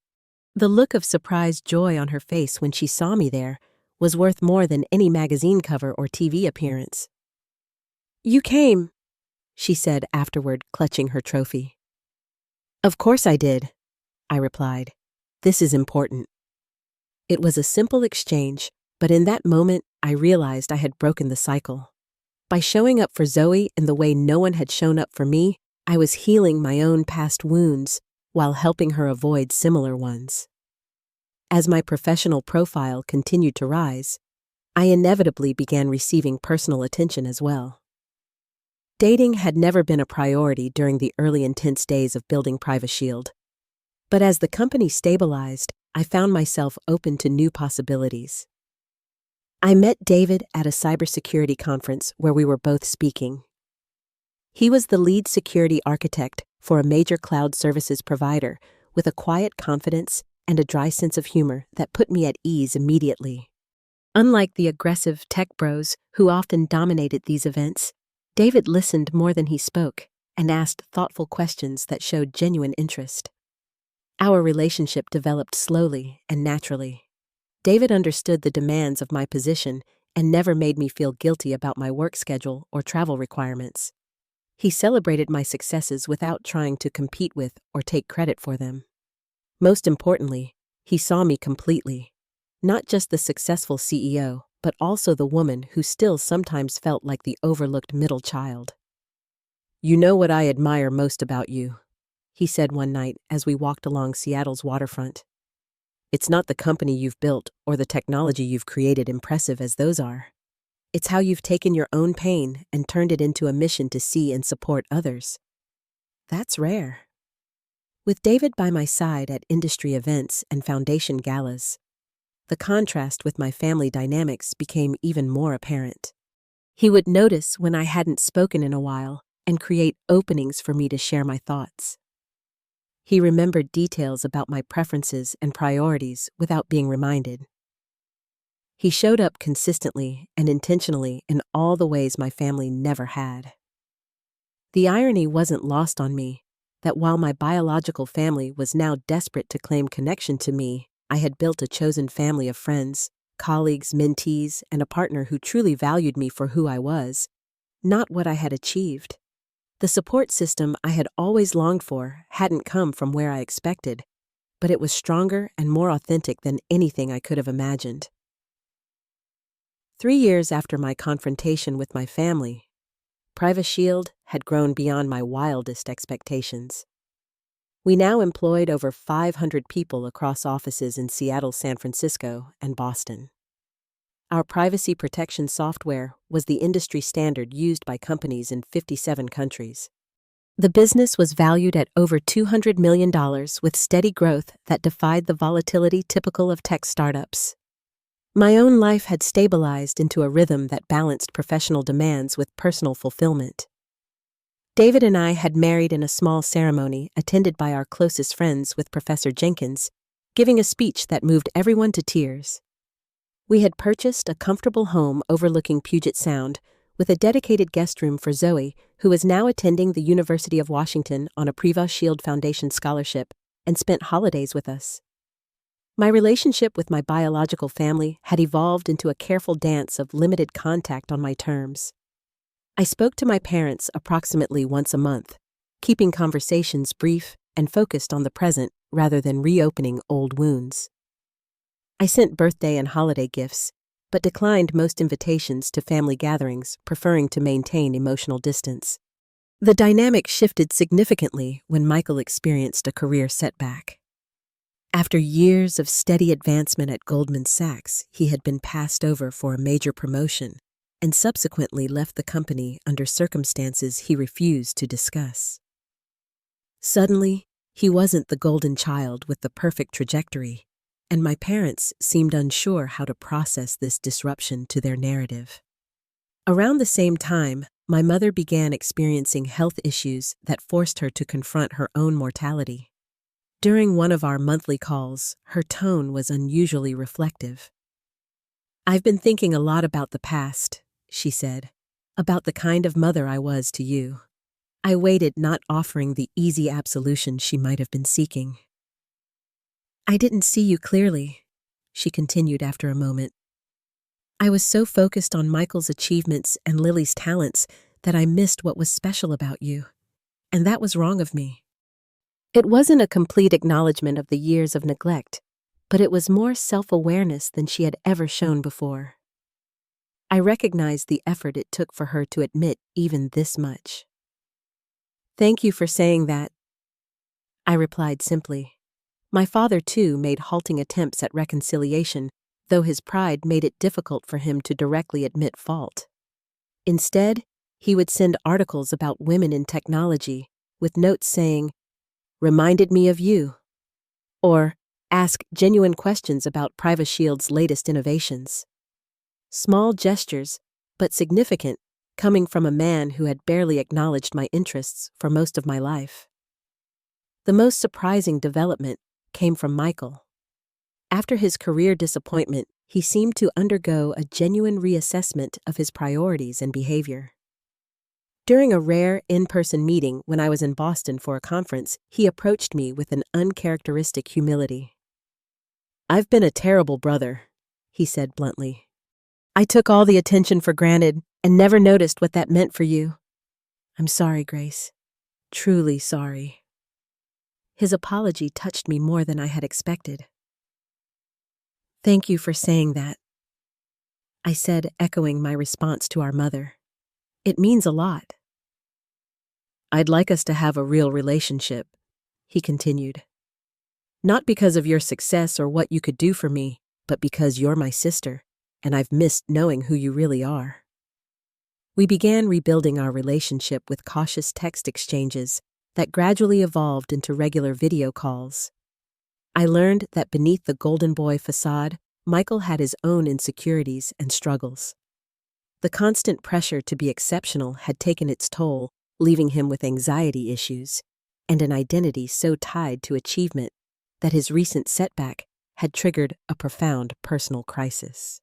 The look of surprised joy on her face when she saw me there was worth more than any magazine cover or TV appearance. "You came," she said afterward, clutching her trophy. "Of course I did," I replied. "This is important." It was a simple exchange, but in that moment, I realized I had broken the cycle. By showing up for Zoe in the way no one had shown up for me, I was healing my own past wounds while helping her avoid similar ones. As my professional profile continued to rise, I inevitably began receiving personal attention as well. Dating had never been a priority during the early intense days of building PrivaShield. But as the company stabilized, I found myself open to new possibilities. I met David at a cybersecurity conference where we were both speaking. He was the lead security architect for a major cloud services provider with a quiet confidence and a dry sense of humor that put me at ease immediately. Unlike the aggressive tech bros who often dominated these events, David listened more than he spoke and asked thoughtful questions that showed genuine interest. Our relationship developed slowly and naturally. David understood the demands of my position and never made me feel guilty about my work schedule or travel requirements. He celebrated my successes without trying to compete with or take credit for them. Most importantly, he saw me completely, not just the successful CEO, but also the woman who still sometimes felt like the overlooked middle child. "You know what I admire most about you," he said one night as we walked along Seattle's waterfront. "It's not the company you've built or the technology you've created, impressive as those are. It's how you've taken your own pain and turned it into a mission to see and support others. That's rare." With David by my side at industry events and foundation galas, the contrast with my family dynamics became even more apparent. He would notice when I hadn't spoken in a while and create openings for me to share my thoughts. He remembered details about my preferences and priorities without being reminded. He showed up consistently and intentionally in all the ways my family never had. The irony wasn't lost on me that while my biological family was now desperate to claim connection to me, I had built a chosen family of friends, colleagues, mentees, and a partner who truly valued me for who I was, not what I had achieved. The support system I had always longed for hadn't come from where I expected, but it was stronger and more authentic than anything I could have imagined. 3 years after my confrontation with my family, PrivaShield had grown beyond my wildest expectations. We now employed over 500 people across offices in Seattle, San Francisco, and Boston. Our privacy protection software was the industry standard used by companies in 57 countries. The business was valued at over $200 million with steady growth that defied the volatility typical of tech startups. My own life had stabilized into a rhythm that balanced professional demands with personal fulfillment. David and I had married in a small ceremony attended by our closest friends with Professor Jenkins, giving a speech that moved everyone to tears. We had purchased a comfortable home overlooking Puget Sound with a dedicated guest room for Zoe, who is now attending the University of Washington on a PrivaShield Foundation scholarship and spent holidays with us. My relationship with my biological family had evolved into a careful dance of limited contact on my terms. I spoke to my parents approximately once a month, keeping conversations brief and focused on the present rather than reopening old wounds. I sent birthday and holiday gifts, but declined most invitations to family gatherings, preferring to maintain emotional distance. The dynamic shifted significantly when Michael experienced a career setback. After years of steady advancement at Goldman Sachs, he had been passed over for a major promotion and subsequently left the company under circumstances he refused to discuss. Suddenly, he wasn't the golden child with the perfect trajectory, and my parents seemed unsure how to process this disruption to their narrative. Around the same time, my mother began experiencing health issues that forced her to confront her own mortality. During one of our monthly calls, her tone was unusually reflective. "I've been thinking a lot about the past," she said, "about the kind of mother I was to you." I waited, not offering the easy absolution she might have been seeking. "I didn't see you clearly," she continued after a moment. "I was so focused on Michael's achievements and Lily's talents that I missed what was special about you. And that was wrong of me." It wasn't a complete acknowledgement of the years of neglect, but it was more self-awareness than she had ever shown before. I recognized the effort it took for her to admit even this much. "Thank you for saying that," I replied simply. My father, too, made halting attempts at reconciliation, though his pride made it difficult for him to directly admit fault. Instead, he would send articles about women in technology, with notes saying, "Reminded me of you," or ask genuine questions about PrivaShield's latest innovations. Small gestures, but significant, coming from a man who had barely acknowledged my interests for most of my life. The most surprising development came from Michael. After his career disappointment, he seemed to undergo a genuine reassessment of his priorities and behavior. During a rare in-person meeting when I was in Boston for a conference, he approached me with an uncharacteristic humility. "I've been a terrible brother," he said bluntly. "I took all the attention for granted and never noticed what that meant for you. I'm sorry, Grace. Truly sorry." His apology touched me more than I had expected. "Thank you for saying that," I said, echoing my response to our mother. "It means a lot." "I'd like us to have a real relationship," he continued. "Not because of your success or what you could do for me, but because you're my sister, and I've missed knowing who you really are." We began rebuilding our relationship with cautious text exchanges that gradually evolved into regular video calls. I learned that beneath the golden boy facade, Michael had his own insecurities and struggles. The constant pressure to be exceptional had taken its toll, leaving him with anxiety issues and an identity so tied to achievement that his recent setback had triggered a profound personal crisis.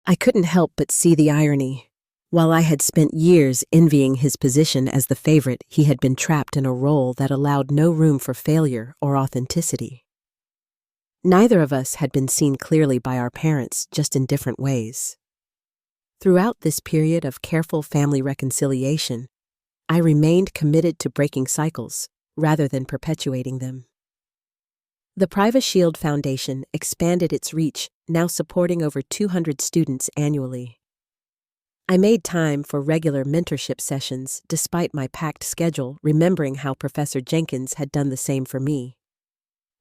I couldn't help but see the irony. While I had spent years envying his position as the favorite, he had been trapped in a role that allowed no room for failure or authenticity. Neither of us had been seen clearly by our parents, just in different ways. Throughout this period of careful family reconciliation, I remained committed to breaking cycles rather than perpetuating them. The PrivaShield Foundation expanded its reach, now supporting over 200 students annually. I made time for regular mentorship sessions despite my packed schedule, remembering how Professor Jenkins had done the same for me.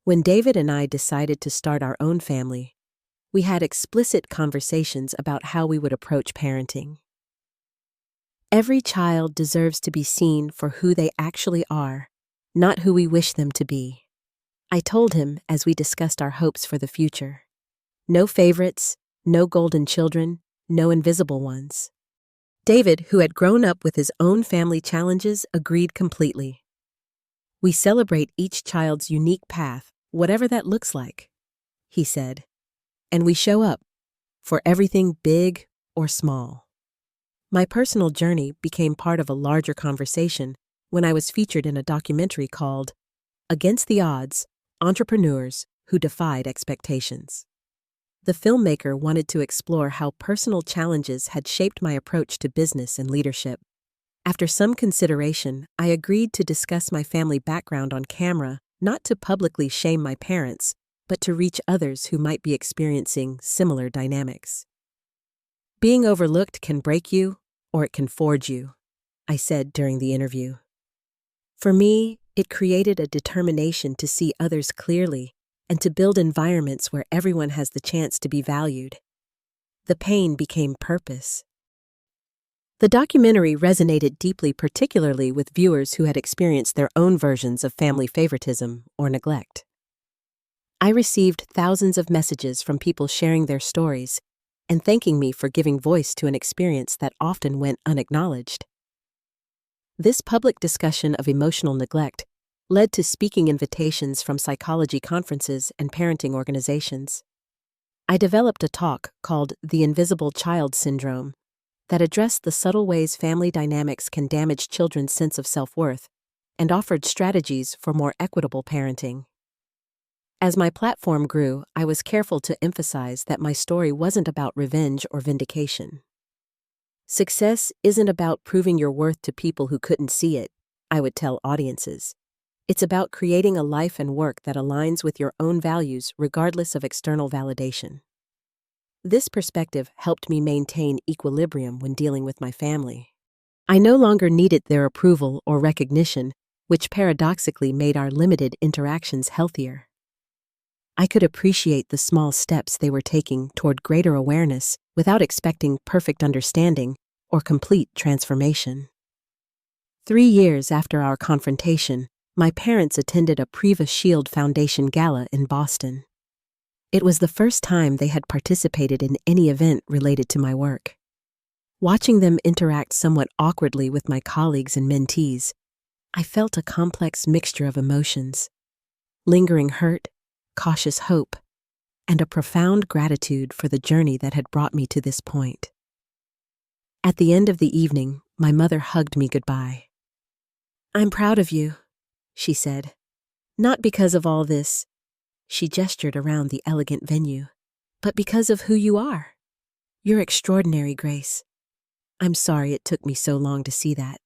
When David and I decided to start our own family, we had explicit conversations about how we would approach parenting. Every child deserves to be seen for who they actually are, not who we wish them to be, I told him as we discussed our hopes for the future. No favorites, no golden children, no invisible ones. David, who had grown up with his own family challenges, agreed completely. "We celebrate each child's unique path, whatever that looks like," he said, "and we show up for everything big or small." My personal journey became part of a larger conversation when I was featured in a documentary called "Against the Odds: Entrepreneurs Who Defied Expectations." The filmmaker wanted to explore how personal challenges had shaped my approach to business and leadership. After some consideration, I agreed to discuss my family background on camera, not to publicly shame my parents, but to reach others who might be experiencing similar dynamics. "Being overlooked can break you, or it can forge you," I said during the interview. For me, it created a determination to see others clearly and to build environments where everyone has the chance to be valued. The pain became purpose. The documentary resonated deeply, particularly with viewers who had experienced their own versions of family favoritism or neglect. I received thousands of messages from people sharing their stories and thanking me for giving voice to an experience that often went unacknowledged. This public discussion of emotional neglect led to speaking invitations from psychology conferences and parenting organizations. I developed a talk called The Invisible Child Syndrome that addressed the subtle ways family dynamics can damage children's sense of self-worth and offered strategies for more equitable parenting. As my platform grew, I was careful to emphasize that my story wasn't about revenge or vindication. Success isn't about proving your worth to people who couldn't see it, I would tell audiences. It's about creating a life and work that aligns with your own values regardless of external validation. This perspective helped me maintain equilibrium when dealing with my family. I no longer needed their approval or recognition, which paradoxically made our limited interactions healthier. I could appreciate the small steps they were taking toward greater awareness without expecting perfect understanding or complete transformation. 3 years after our confrontation, my parents attended a Priva Shield Foundation gala in Boston. It was the first time they had participated in any event related to my work. Watching them interact somewhat awkwardly with my colleagues and mentees, I felt a complex mixture of emotions: lingering hurt, cautious hope, and a profound gratitude for the journey that had brought me to this point. At the end of the evening, my mother hugged me goodbye. "I'm proud of you," she said. "Not because of all this," she gestured around the elegant venue, "but because of who you are. You're extraordinary, Grace. I'm sorry it took me so long to see that."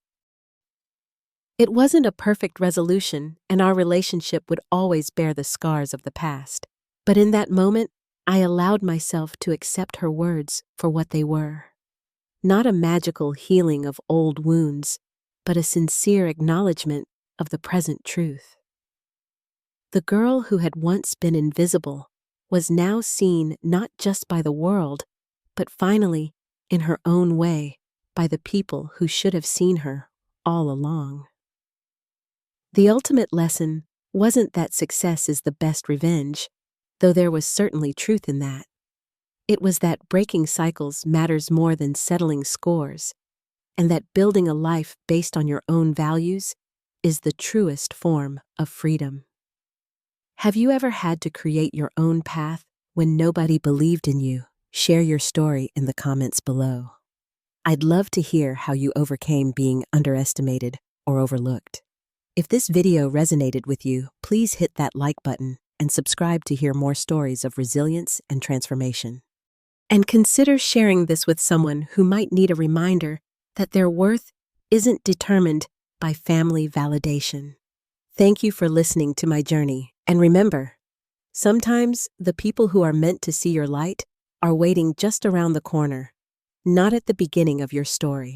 It wasn't a perfect resolution, and our relationship would always bear the scars of the past. But in that moment, I allowed myself to accept her words for what they were. Not a magical healing of old wounds, but a sincere acknowledgement of the present truth. The girl who had once been invisible was now seen not just by the world, but finally, in her own way, by the people who should have seen her all along. The ultimate lesson wasn't that success is the best revenge, though there was certainly truth in that. It was that breaking cycles matters more than settling scores, and that building a life based on your own values is the truest form of freedom. Have you ever had to create your own path when nobody believed in you? Share your story in the comments below. I'd love to hear how you overcame being underestimated or overlooked. If this video resonated with you, please hit that like button and subscribe to hear more stories of resilience and transformation. And consider sharing this with someone who might need a reminder that their worth isn't determined by family validation. Thank you for listening to my journey, and remember, sometimes the people who are meant to see your light are waiting just around the corner, not at the beginning of your story.